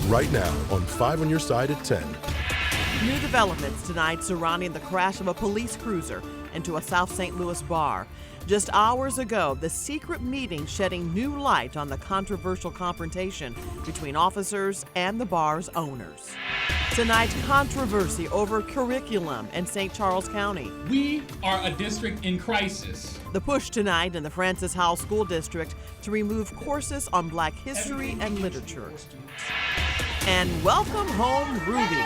right now on 5 on Your Side at 10. New developments tonight surrounding the crash of a police cruiser into a South St. Louis bar. Just hours ago, the secret meeting shedding new light on the controversial confrontation between officers and the bar's owners. Tonight, controversy over curriculum in St. Charles County. We are a district in crisis. The push tonight in the Francis Howell School District to remove courses on Black history and literature. And welcome home, Ruby.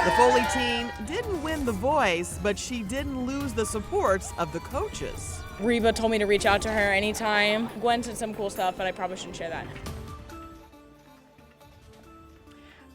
The Foley teen didn't win the voice, but she didn't lose the supports of the coaches. Reba told me to reach out to her anytime. Gwen did some cool stuff, but I probably shouldn't share that.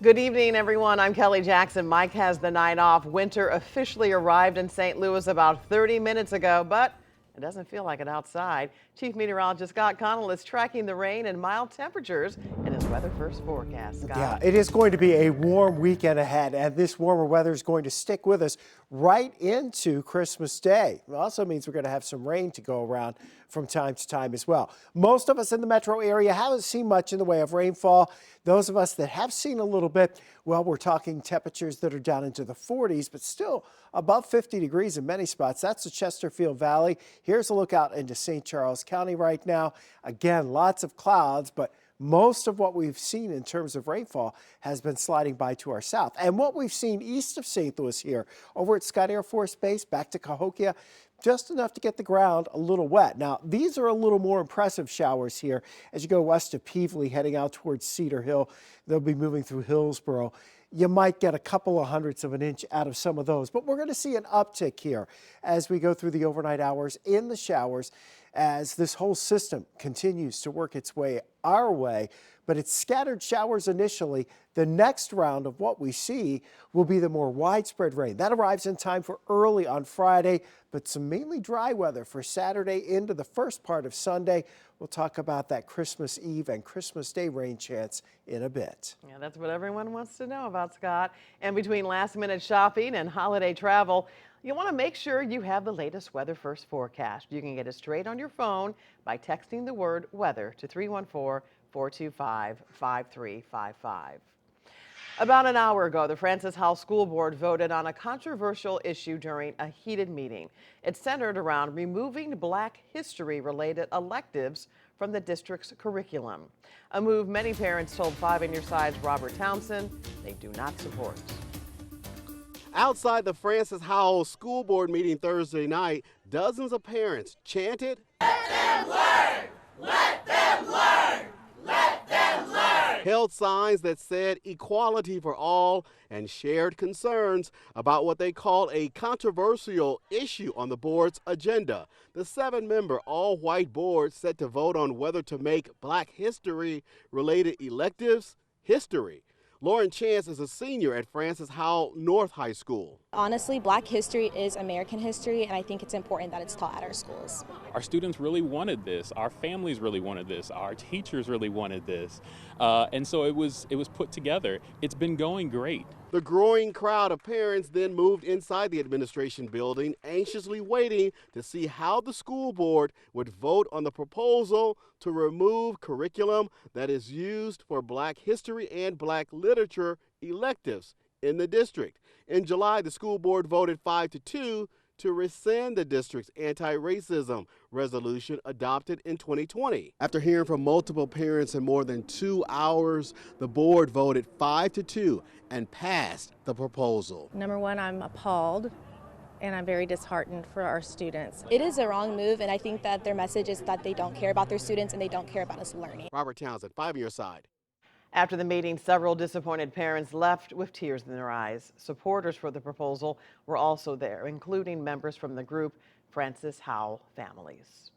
Good evening, everyone. I'm Kelly Jackson. Mike has the night off. Winter officially arrived in St. Louis about 30 minutes ago, but it doesn't feel like it outside. Chief Meteorologist Scott Connell is tracking the rain and mild temperatures in his Weather First forecast. Scott? Yeah, it is going to be a warm weekend ahead, and this warmer weather is going to stick with us right into Christmas Day. It also means we're going to have some rain to go around from time to time as well. Most of us in the metro area haven't seen much in the way of rainfall. Those of us that have seen a little bit, well, we're talking temperatures that are down into the 40s, but still above 50 degrees in many spots. That's the Chesterfield Valley. Here's a look out into St. Charles County right now. Again, lots of clouds, but most of what we've seen in terms of rainfall has been sliding by to our south. And what we've seen east of St. Louis here, over at Scott Air Force Base, back to Cahokia, just enough to get the ground a little wet. Now, these are a little more impressive showers here as you go west of Peevely, heading out towards Cedar Hill. They'll be moving through Hillsboro. You might get a couple of hundredths of an inch out of some of those, but we're going to see an uptick here as we go through the overnight hours in the showers as this whole system continues to work its way our way. But it's scattered showers initially. The next round of what we see will be the more widespread rain. That arrives in time for early on Friday, but some mainly dry weather for Saturday into the first part of Sunday. We'll talk about that Christmas Eve and Christmas Day rain chance in a bit. Yeah, that's what everyone wants to know about, Scott. And between last-minute shopping and holiday travel, you want to make sure you have the latest Weather First forecast. You can get it straight on your phone by texting the word weather to 314-425-5355. About an hour ago, the Francis Howell School Board voted on a controversial issue during a heated meeting. It centered around removing Black history-related electives from the district's curriculum, a move many parents told 5 on Your Side's Robert Townsend they do not support. Outside the Francis Howell School Board meeting Thursday night, dozens of parents chanted, "Let them learn! Let them learn! Let them learn!" Held signs that said equality for all and shared concerns about what they called a controversial issue on the board's agenda. The 7-member all-white board set to vote on whether to make Black history-related electives history. Lauren Chance is a senior at Francis Howell North High School. Honestly, Black history is American history, and I think it's important that it's taught at our schools. Our students really wanted this. Our families really wanted this. Our teachers really wanted this. And so it was put together. It's been going great. The growing crowd of parents then moved inside the administration building, anxiously waiting to see how the school board would vote on the proposal to remove curriculum that is used for Black history and Black literature electives in the district. In July, the school board voted 5-2 to rescind the district's anti-racism resolution adopted in 2020. After hearing from multiple parents in more than 2 hours, the board voted 5-2 and passed the proposal. Number one, I'm appalled and I'm very disheartened for our students. It is a wrong move, and I think that their message is that they don't care about their students and they don't care about us learning. Robert Townsend, 5 on Your Side. After the meeting, several disappointed parents left with tears in their eyes. Supporters for the proposal were also there, including members from the group Francis Howell Families.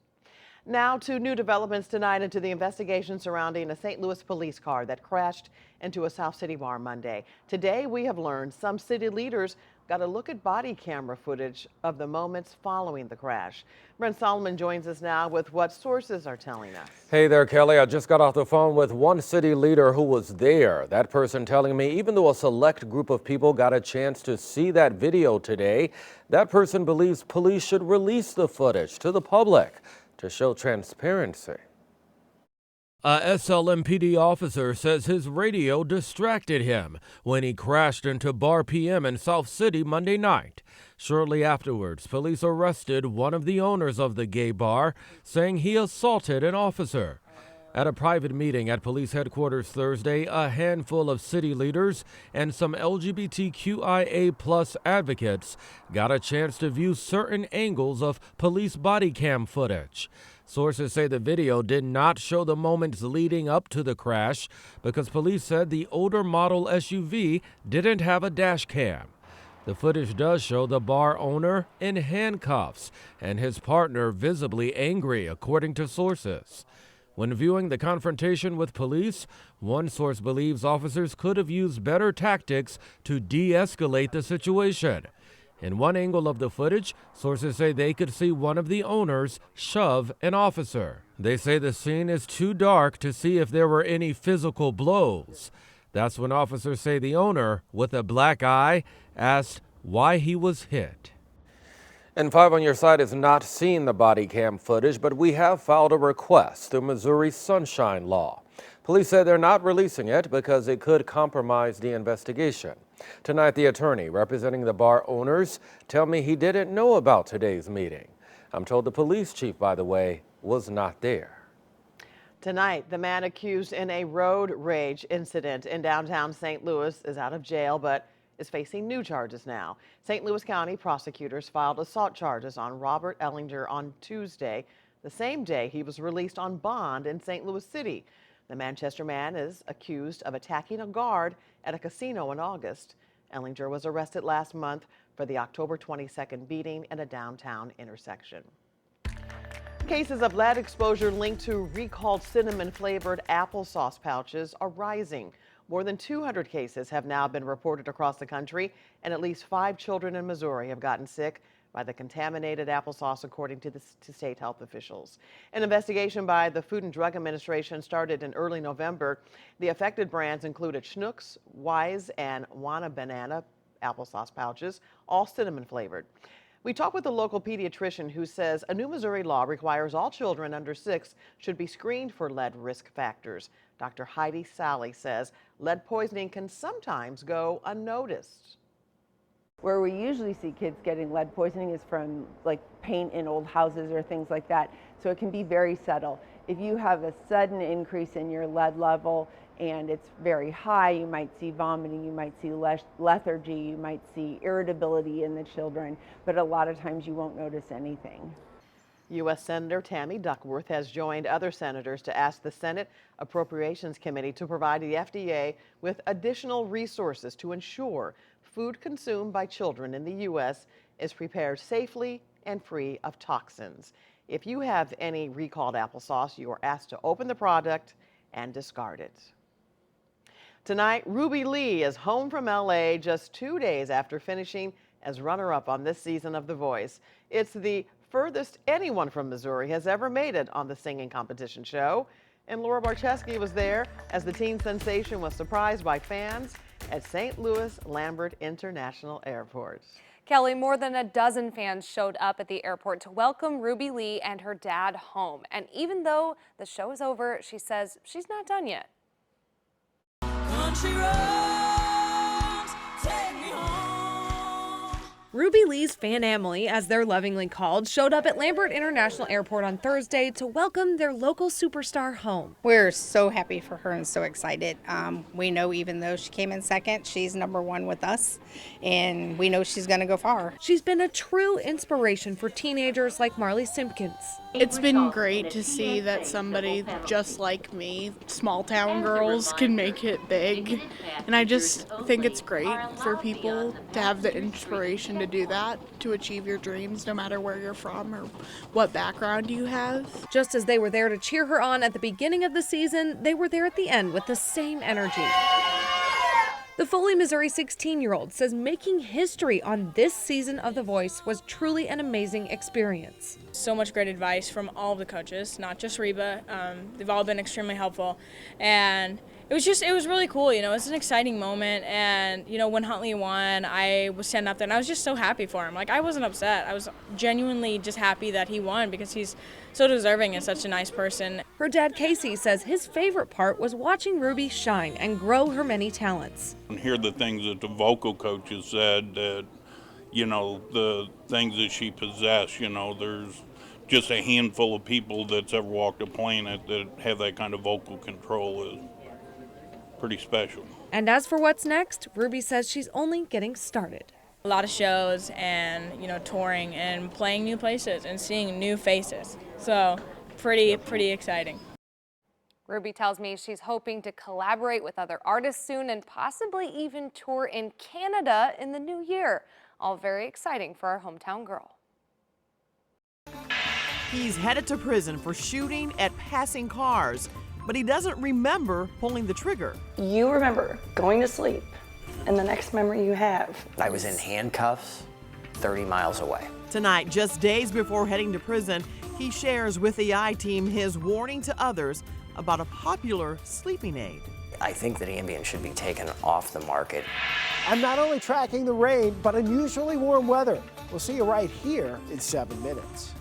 Now to new developments tonight into the investigation surrounding a St. Louis police car that crashed into a South City bar Monday. Today, we have learned some city leaders got a look at body camera footage of the moments following the crash. Brent Solomon joins us now with what sources are telling us. Hey there, Kelly. I just got off the phone with one city leader who was there. That person telling me even though a select group of people got a chance to see that video today, that person believes police should release the footage to the public to show transparency. A SLMPD officer says his radio distracted him when he crashed into Bar PM in South City Monday night. Shortly afterwards, police arrested one of the owners of the gay bar, saying he assaulted an officer. At a private meeting at police headquarters Thursday, a handful of city leaders and some LGBTQIA+ advocates got a chance to view certain angles of police body cam footage. Sources say the video did not show the moments leading up to the crash because police said the older model SUV didn't have a dash cam. The footage does show the bar owner in handcuffs and his partner visibly angry, according to sources. When viewing the confrontation with police, one source believes officers could have used better tactics to de-escalate the situation. In one angle of the footage, sources say they could see one of the owners shove an officer. They say the scene is too dark to see if there were any physical blows. That's when officers say the owner, with a black eye, asked why he was hit. And 5 on Your Side has not seen the body cam footage, but we have filed a request through Missouri's Sunshine Law. Police said they're not releasing it because it could compromise the investigation. Tonight, the attorney representing the bar owners tell me he didn't know about today's meeting. I'm told the police chief, by the way, was not there. Tonight, the man accused in a road rage incident in downtown St. Louis is out of jail, but is facing new charges now. St. Louis County prosecutors filed assault charges on Robert Ellinger on Tuesday, the same day he was released on bond in St. Louis City. The Manchester man is accused of attacking a guard at a casino in August. Ellinger was arrested last month for the October 22nd beating at a downtown intersection. Cases of lead exposure linked to recalled cinnamon-flavored applesauce pouches are rising. More than 200 cases have now been reported across the country, and at least 5 children in Missouri have gotten sick by the contaminated applesauce, according to state health officials. An investigation by the Food and Drug Administration started in early November. The affected brands included Schnucks, Wise, and Wana Banana applesauce pouches, all cinnamon flavored. We talked with a local pediatrician who says a new Missouri law requires all children under 6 should be screened for lead risk factors. Dr. Heidi Sally says lead poisoning can sometimes go unnoticed. Where we usually see kids getting lead poisoning is from like paint in old houses or things like that. So it can be very subtle. If you have a sudden increase in your lead level and it's very high, you might see vomiting, you might see lethargy, you might see irritability in the children, but a lot of times you won't notice anything. U.S. Senator Tammy Duckworth has joined other senators to ask the Senate Appropriations Committee to provide the FDA with additional resources to ensure food consumed by children in the U.S. is prepared safely and free of toxins. If you have any recalled applesauce, you are asked to open the product and discard it. Tonight, Ruby Lee is home from L.A. just 2 days after finishing as runner-up on this season of The Voice. It's the furthest anyone from Missouri has ever made it on the singing competition show. And Laura Barcheski was there as the teen sensation was surprised by fans at St. Louis Lambert International Airport. Kelly, more than a dozen fans showed up at the airport to welcome Ruby Lee and her dad home. And even though the show is over, she says she's not done yet. Country roads, take me home. Ruby Lee's fan Emily, as they're lovingly called, showed up at Lambert International Airport on Thursday to welcome their local superstar home. We're so happy for her and so excited. We know even though she came in second, she's #1 with us, and we know she's going to go far. She's been a true inspiration for teenagers like Marley Simpkins. It's been great to see that somebody just like me, small town girls, can make it big. And I just think it's great for people to have the inspiration to do that, to achieve your dreams, no matter where you're from or what background you have. Just as they were there to cheer her on at the beginning of the season, they were there at the end with the same energy. The Foley, Missouri 16-year-old says making history on this season of The Voice was truly an amazing experience. So much great advice from all of the coaches, not just Reba. They've all been extremely helpful. And it was really cool. You know, it's an exciting moment. And, you know, when Huntley won, I was standing up there and I was just so happy for him. Like, I wasn't upset. I was genuinely just happy that he won because he's so deserving and such a nice person. Her dad, Casey, says his favorite part was watching Ruby shine and grow her many talents. And hear the things that the vocal coaches said, that, you know, the things that she possessed, you know, there's just a handful of people that's ever walked a planet that have that kind of vocal control. Is pretty special. And as for what's next, Ruby says she's only getting started. A lot of shows and, touring and playing new places and seeing new faces. So pretty exciting. Ruby tells me she's hoping to collaborate with other artists soon and possibly even tour in Canada in the new year. All very exciting for our hometown girl. He's headed to prison for shooting at passing cars, but he doesn't remember pulling the trigger. You remember going to sleep, and the next memory you have. I was in handcuffs 30 miles away. Tonight, just days before heading to prison, he shares with the I-Team his warning to others about a popular sleeping aid. I think that Ambien should be taken off the market. I'm not only tracking the rain, but unusually warm weather. We'll see you right here in 7 minutes.